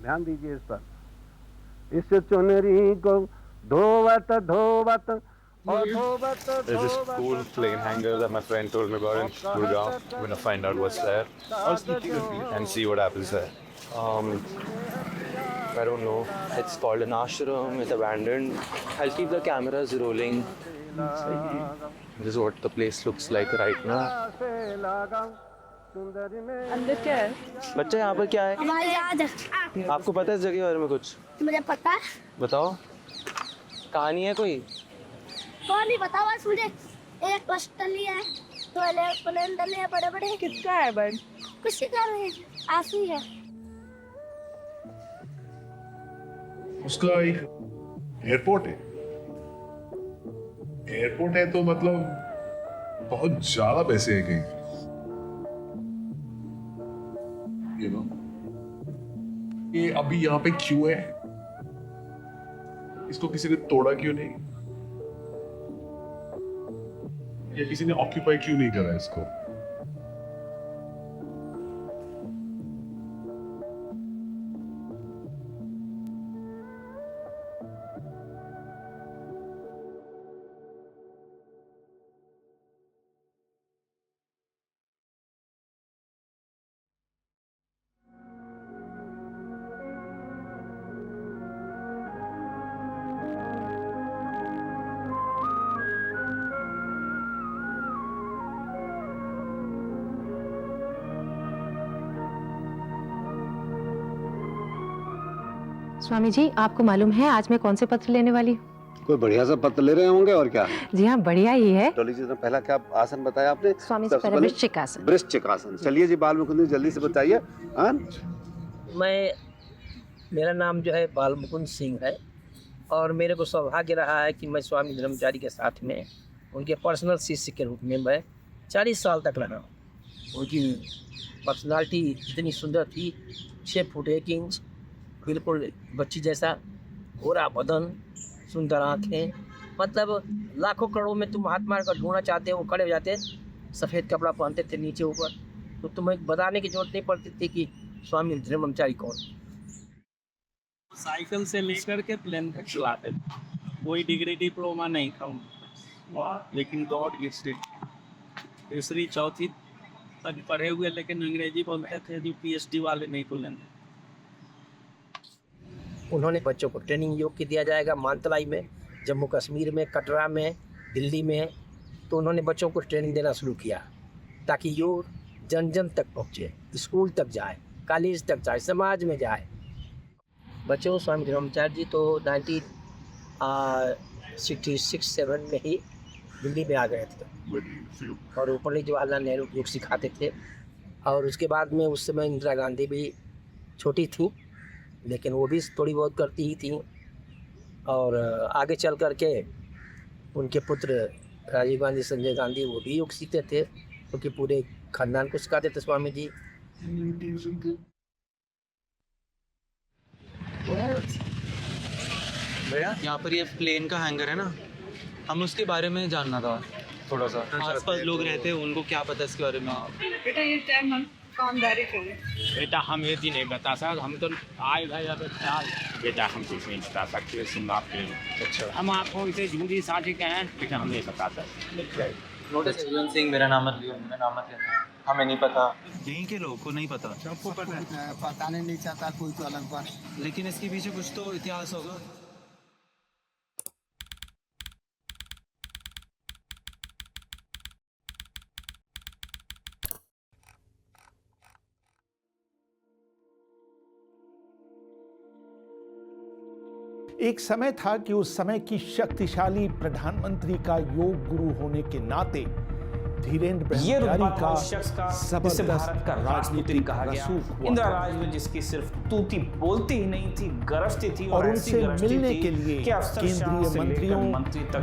ध्यान दीजिए इस पर। इस चुनरी को धोवत धोवत There's this cool plane hangar that my friend told me about in Gurgaon. I'm gonna find out what's there and see what happens there. I don't know. It's called an ashram. It's abandoned. I'll keep the cameras rolling. This is what the place looks like right now. अंदर क्या है? बच्चा यहाँ पर क्या है? हमारी याद है। आपको पता है इस जगह के बारे में कुछ? मुझे पता है। बताओ। कहानी है कोई? कौन नहीं पता, बस मुझे एक हॉस्टल लिया है, टॉयलेट प्लेन डले हैं बड़े बड़े। किसका है बन? कुछ कर रहे हैं, आसी है। उसका एक एयरपोर्ट है। एयरपोर्ट है तो मतलब बहुत ज्यादा पैसे हैं कहीं, you know? ये अभी यहाँ पे क्यों है? इसको किसी ने तोड़ा क्यों नहीं? या किसी ने ऑक्यूपाई क्यों नहीं करा इसको? स्वामी जी, आपको मालूम है आज मैं कौन से पत्र लेने वाली हूँ? कोई बढ़िया सा पत्र ले रहे होंगे और क्या। जी हाँ, बढ़िया ही है। डॉली जी, पहला क्या आसन बताया आपने? स्वामी जी, पहले वृश्चिक आसन। वृश्चिक आसन। चलिए जी, बाल मुकुंद जल्दी से बताइए। मेरा नाम जो है बाल मुकुंद सिंह है और मेरे को सौभाग्य रहा है कि मैं स्वामी धर्मचारी के साथ में उनके पर्सनल शिष्य के रूप में मैं 40 साल तक रहा हूँ। उनकी पर्सनालिटी इतनी सुंदर थी, 6 फुट 1 इंच, बिल्कुल बच्ची जैसा, गोरा बदन, सुंदर आँखें, मतलब लाखों करोड़ों में तुम हाथ मार कर ढूंढना चाहते हो, वो खड़े हो जाते, सफ़ेद कपड़ा पहनते थे नीचे ऊपर, तो तुम्हें बताने की जरूरत नहीं पड़ती थी कि स्वामी धर्मचारी कौन। साइकिल से लेकर के प्लेन तक चलाते थे, कोई डिग्री डिप्लोमा नहीं था, लेकिन गॉड गिफ्टेड। तीसरी चौथी तक पढ़े हुए, लेकिन अंग्रेजी बोलते थे, जो PhD वाले नहीं बोलेंगे। उन्होंने बच्चों को ट्रेनिंग योग की दिया जाएगा मानतलाई में, जम्मू कश्मीर में, कटरा में, दिल्ली में, तो उन्होंने बच्चों को ट्रेनिंग देना शुरू किया ताकि योग जन जन तक पहुँचे, स्कूल तक जाए, कॉलेज तक जाए, समाज में जाए। बच्चों स्वामी धर्मचारी जी तो 1966-7 में ही दिल्ली में आ गए थे और वो पंडित जवाहरलाल नेहरू योग सिखाते थे। और उसके बाद में उस समय इंदिरा गांधी भी छोटी थी, लेकिन वो भी थोड़ी बहुत करती ही थी। और आगे चल कर के उनके पुत्र राजीव गांधी, संजय गांधी, वो भी योग सीखते थे, क्योंकि पूरे खानदान को सिखाते थे स्वामी जी। भैया, यहाँ पर ये प्लेन का हैंगर है ना, हम उसके बारे में जानना था थोड़ा सा। आसपास लोग रहते हैं, उनको क्या पता इसके बारे में? बेटा ये टाइम हम कामदारी करें। बेटा हम ये भी नहीं बता सकते, हम तो आए भाई अब बेटा हम कुछ नहीं बता सकते, सुन आपके। अच्छा, हम आपको इसे झूठी साझी कहें, बेटा हम नहीं बता सकते। सिंह मेरा नाम है, हमें नहीं पता, यहीं के लोगों को नहीं पता। सबको पता है, पता नहीं चाहता कोई तो अलग बात, लेकिन इसके पीछे कुछ तो इतिहास होगा। एक समय था कि उस समय की शक्तिशाली प्रधानमंत्री का योग गुरु होने के नाते धीरेन्द्र ब्रह्मचारी का जिसे भारत का राजनीति कहा गया, इंदिरा राज में जिसकी सिर्फ तूती बोलती ही नहीं थी, गरजती थी, और उनसे मिलने के लिए केंद्रीय मंत्रियों,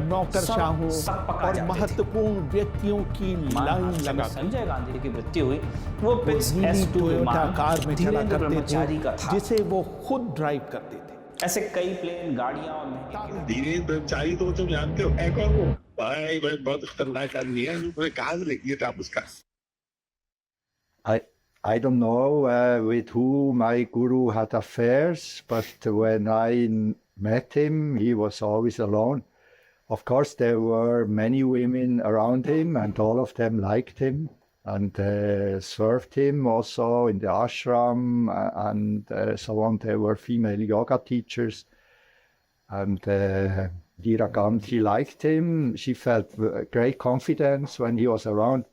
नौकरशाहों और महत्वपूर्ण व्यक्तियों की लाइन लगा। संजय गांधी की मृत्यु हुई, वो टोयोटा कार में चला करते थे, जिसे वो खुद ड्राइव करते थे। ऐसे कई प्लेन, गाड़ियां और धीरेन्द्र ब्रह्मचारी तो तुम जानते हो है कौन? वो भाई बहुत खतरनाक आदमी है, कहाँ से लिया था उसका? I don't know with who my guru had affairs, but when I met him, he was always alone. Of course, there were many women around him, and all of them liked him and served him also in the ashram and so on. There were female yoga teachers, and Indira Gandhi liked him. She felt great confidence when he was around.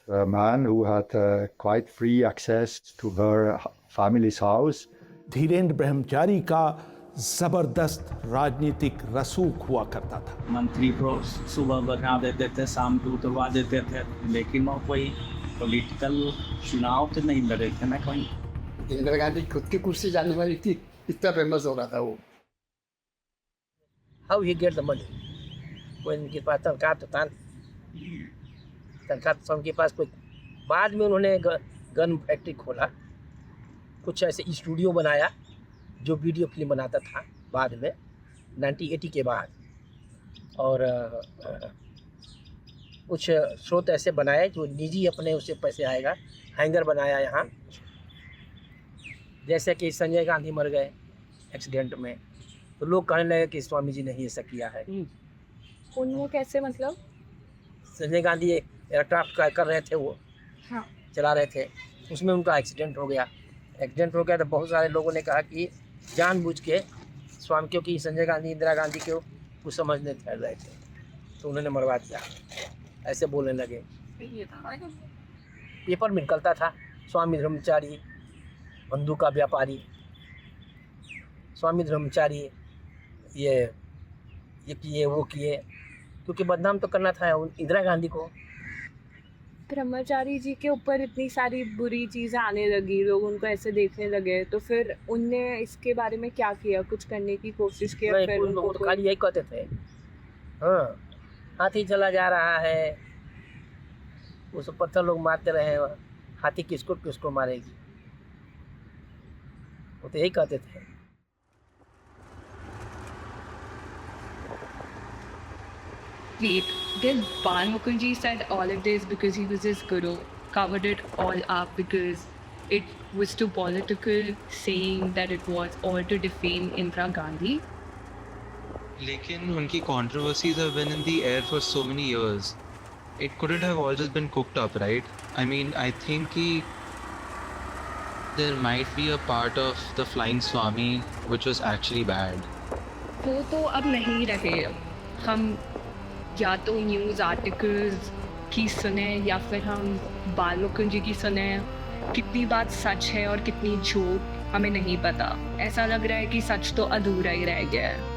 A man who had quite free access to her family's house. Dhirendra ब्रह्मचारी का जबरदस्त राजनीतिक रसूख हुआ करता था। मंत्री को सुबह बना देते थे, शाम को उतरवा देते थे, लेकिन वो कोई पॉलिटिकल चुनाव तो नहीं लड़े थे ना कहीं। इंदिरा गांधी खुद की कुर्सी जाने वाली थी, इतना फेमस हो रहा था वो। How he get the money? कोई उनके पास तनख्वाह तो था, तनख्वाह तो उनके पास कोई। बाद में उन्होंने गन फैक्ट्री खोला, कुछ ऐसे स्टूडियो बनाया जो वीडियो फिल्म बनाता था बाद में 1980 के बाद, और कुछ स्रोत ऐसे बनाए जो निजी अपने उससे पैसे आएगा। हैंगर बनाया यहाँ, जैसे कि संजय गांधी मर गए एक्सीडेंट में, तो लोग कहने लगे कि स्वामी जी ने ही ऐसा किया है। वो कैसे मतलब? संजय गांधी एयरक्राफ्ट कर रहे थे, वो हाँ। चला रहे थे, उसमें उनका एक्सीडेंट हो गया। एक्सीडेंट हो गया तो बहुत सारे लोगों ने कहा कि जानबूझ के स्वामी, क्योंकि संजय गांधी इंदिरा गांधी को कुछ समझने ठहर रहे थे, तो उन्होंने मरवा दिया, ऐसे बोलने लगे। पेपर में निकलता था स्वामी ब्रह्मचारी बंदूक का व्यापारी, स्वामी ब्रह्मचारी ये किए वो किए, क्योंकि बदनाम तो करना था इंदिरा गांधी को। ब्रह्मचारी जी के ऊपर इतनी सारी बुरी चीज़ें आने लगी, लोग उनको ऐसे देखने लगे, तो फिर उनने इसके बारे में क्या किया? कुछ करने की कोशिश की? फिर उनको तो खाली यही कहते थे, हाँ हाथी चला जा रहा है, उस पत्थर लोग मारते रहे, हाथी किसको किसको मारेगी, वो तो यही कहते थे। Wait, did Bal Mukund ji said all of this because he was his guru, covered it all up because it was too political, saying that it was all to defame Indira Gandhi? लेकिन उनकी controversies have been in the air for so many years. It couldn't have all just been cooked up, right? I mean, I think there might be a part of the Flying Swami which was actually bad. वो तो अब नहीं रहे। हम या तो news articles की सुने या फिर हम बाल मुकुंद जी की सुने। कितनी बात सच है और कितनी झूठ हमें नहीं पता। ऐसा लग रहा है कि सच तो अधूरा ही रह गया है।